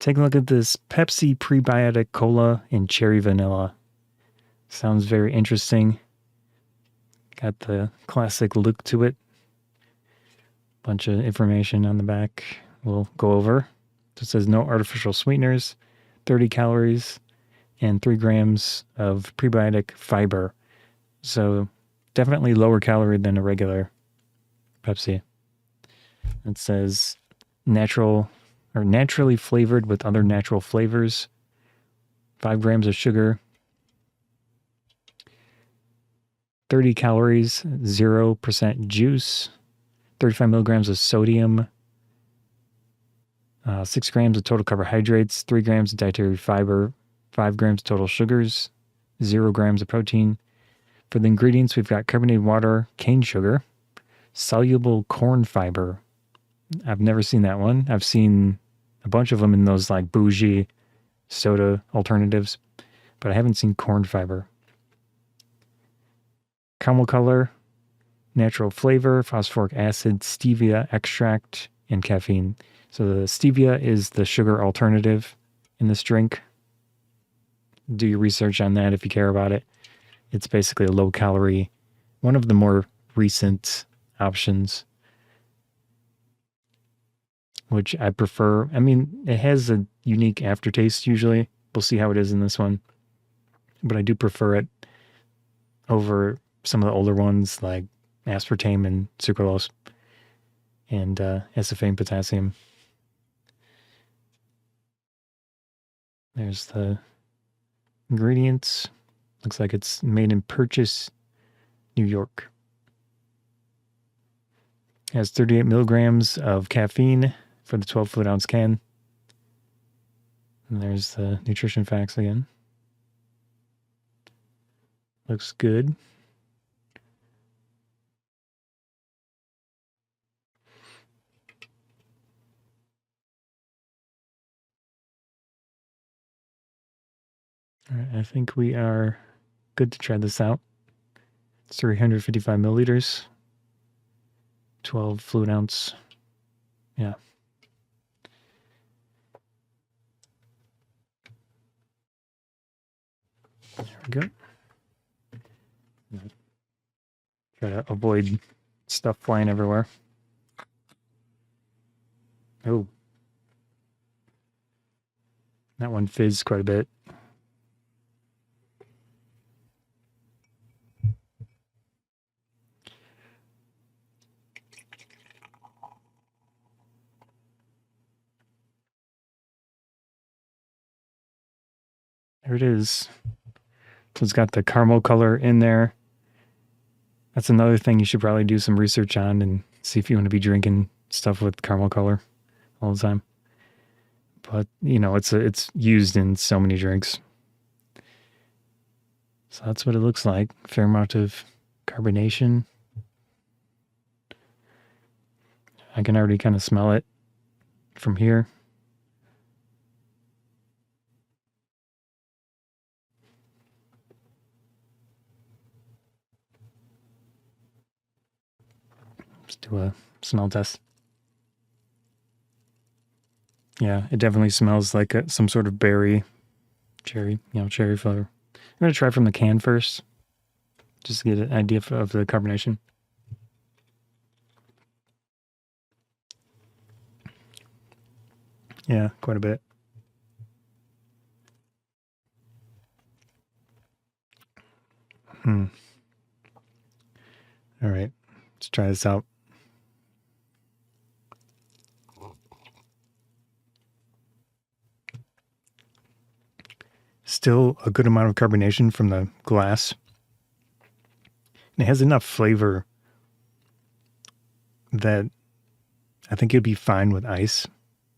Take a look at this Pepsi Prebiotic Cola and Cherry Vanilla. Sounds very interesting. Got the classic look to it. Bunch of information on the back we'll go over. So it says no artificial sweeteners, 30 calories, and 3 grams of prebiotic fiber. So definitely lower calorie than a regular Pepsi. It says natural or naturally flavored with other natural flavors. 5 grams of sugar. 30 calories, 0% juice. 35 milligrams of sodium. 6 grams of total carbohydrates. 3 grams of dietary fiber. 5 grams of total sugars. 0 grams of protein. For the ingredients, we've got carbonated water, cane sugar, soluble corn fiber. I've never seen that one. I've seen a bunch of them in those like bougie soda alternatives, but I haven't seen corn fiber. Caramel color, natural flavor, phosphoric acid, stevia extract, and caffeine. So the stevia is the sugar alternative in this drink. Do your research on that if you care about it. It's basically a low calorie, one of the more recent options, which I prefer. I mean, it has a unique aftertaste usually. We'll see how it is in this one. But I do prefer it over some of the older ones like aspartame and sucralose and aspartame potassium. There's the ingredients. Looks like it's made in Purchase, New York. It has 38 milligrams of caffeine for the 12 fluid ounce can. And there's the nutrition facts again. Looks good. All right, I think we are good to try this out. It's 355 milliliters, 12 fluid ounce. Yeah. There we go. Try to avoid stuff flying everywhere. Oh. That one fizzed quite a bit. There it is. So it's got the caramel color in there. That's another thing you should probably do some research on and see if you want to be drinking stuff with caramel color all the time. But, you know, it's used in so many drinks. So that's what it looks like. Fair amount of carbonation. I can already kind of smell it from here. Let's do a smell test. Yeah, it definitely smells like some sort of berry, cherry flavor. I'm going to try from the can first, just to get an idea of the carbonation. Yeah, quite a bit. All right, let's try this out. Still a good amount of carbonation from the glass. And it has enough flavor that I think it'd be fine with ice.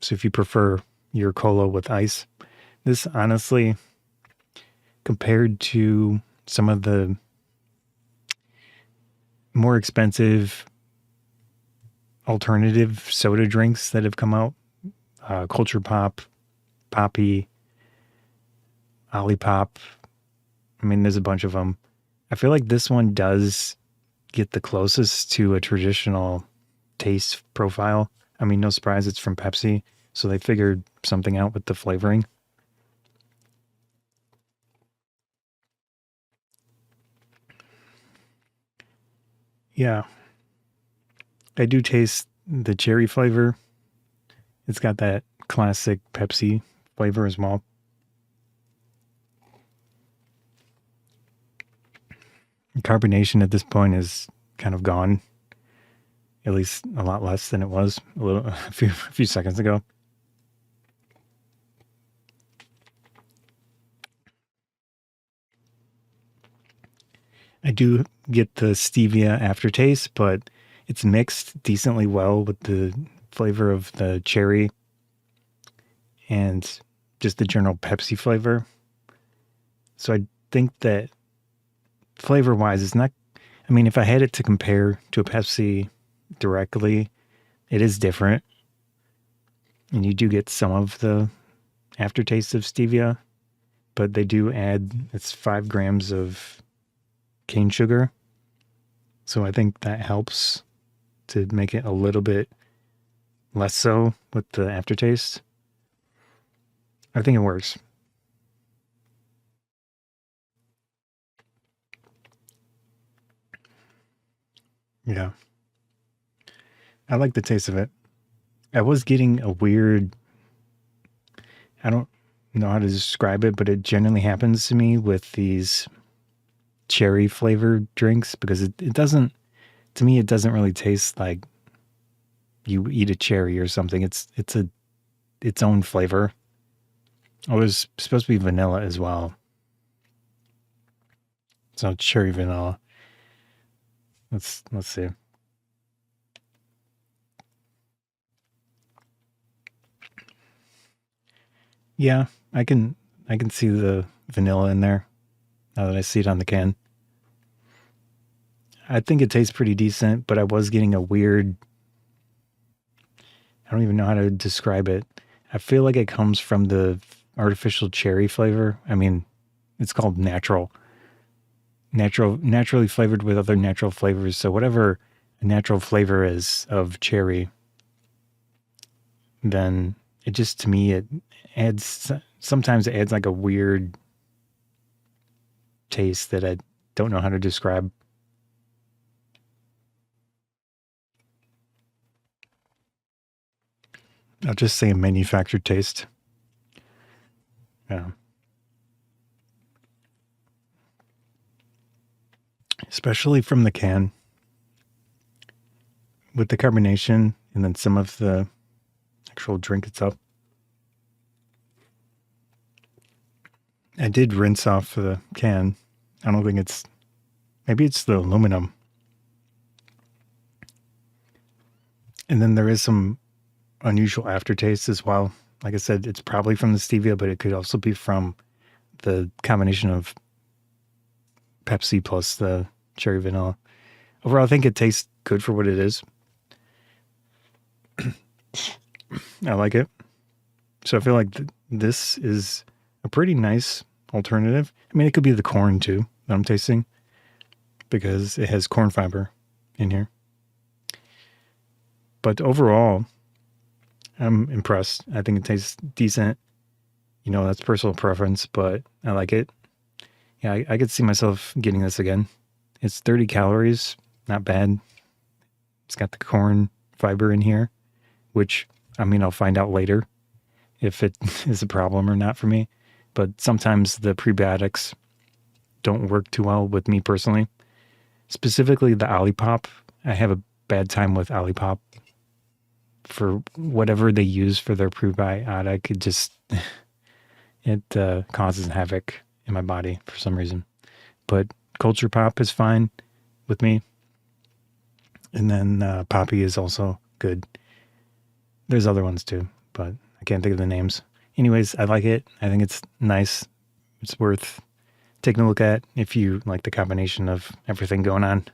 So if you prefer your cola with ice, this honestly, compared to some of the more expensive alternative soda drinks that have come out, Culture Pop, Poppy, Olipop. I mean, there's a bunch of them. I feel like this one does get the closest to a traditional taste profile. I mean, no surprise, it's from Pepsi. So they figured something out with the flavoring. Yeah, I do taste the cherry flavor. It's got that classic Pepsi flavor as well. Carbonation at this point is kind of gone, at least a lot less than it was a few seconds ago. I do get the stevia aftertaste, but it's mixed decently well with the flavor of the cherry and just the general Pepsi flavor. So I think that flavor wise, it's not, I mean, if I had it to compare to a Pepsi directly, it is different. And you do get some of the aftertaste of stevia, but they do add, it's 5 grams of cane sugar. So I think that helps to make it a little bit less so with the aftertaste. I think it works. Yeah. I like the taste of it. I was getting a weird, I don't know how to describe it, but it generally happens to me with these cherry flavored drinks because it doesn't, to me, it doesn't really taste like you eat a cherry or something. It's its own flavor. Oh, there's supposed to be vanilla as well. So cherry vanilla. Let's see. Yeah, I can see the vanilla in there now that I see it on the can. I think it tastes pretty decent, but I was getting a weird, I don't even know how to describe it. I feel like it comes from the artificial cherry flavor. I mean, it's called naturally flavored with other natural flavors. So whatever a natural flavor is of cherry, then it just, to me, it adds, sometimes it adds like a weird taste that I don't know how to describe. I'll just say a manufactured taste. Yeah. Especially from the can with the carbonation and then some of the actual drink itself. I did rinse off the can. I don't think it's, maybe it's the aluminum. And then there is some unusual aftertaste as well. Like I said, it's probably from the stevia, but it could also be from the combination of Pepsi plus the cherry vanilla. Overall, I think it tastes good for what it is. I like it. So I feel like this is a pretty nice alternative. I mean, it could be the corn too that I'm tasting because it has corn fiber in here. But overall, I'm impressed. I think it tastes decent. You know, that's personal preference, but I like it. Yeah, I could see myself getting this again. It's 30 calories, not bad. It's got the corn fiber in here, which, I mean, I'll find out later if it is a problem or not for me. But sometimes the prebiotics don't work too well with me personally. Specifically the Olipop. I have a bad time with Olipop for whatever they use for their prebiotic. It just, it causes havoc in my body for some reason. But Culture Pop is fine with me. And then Poppy is also good. There's other ones too, but I can't think of the names. Anyways, I like it. I think it's nice. It's worth taking a look at if you like the combination of everything going on.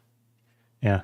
Yeah.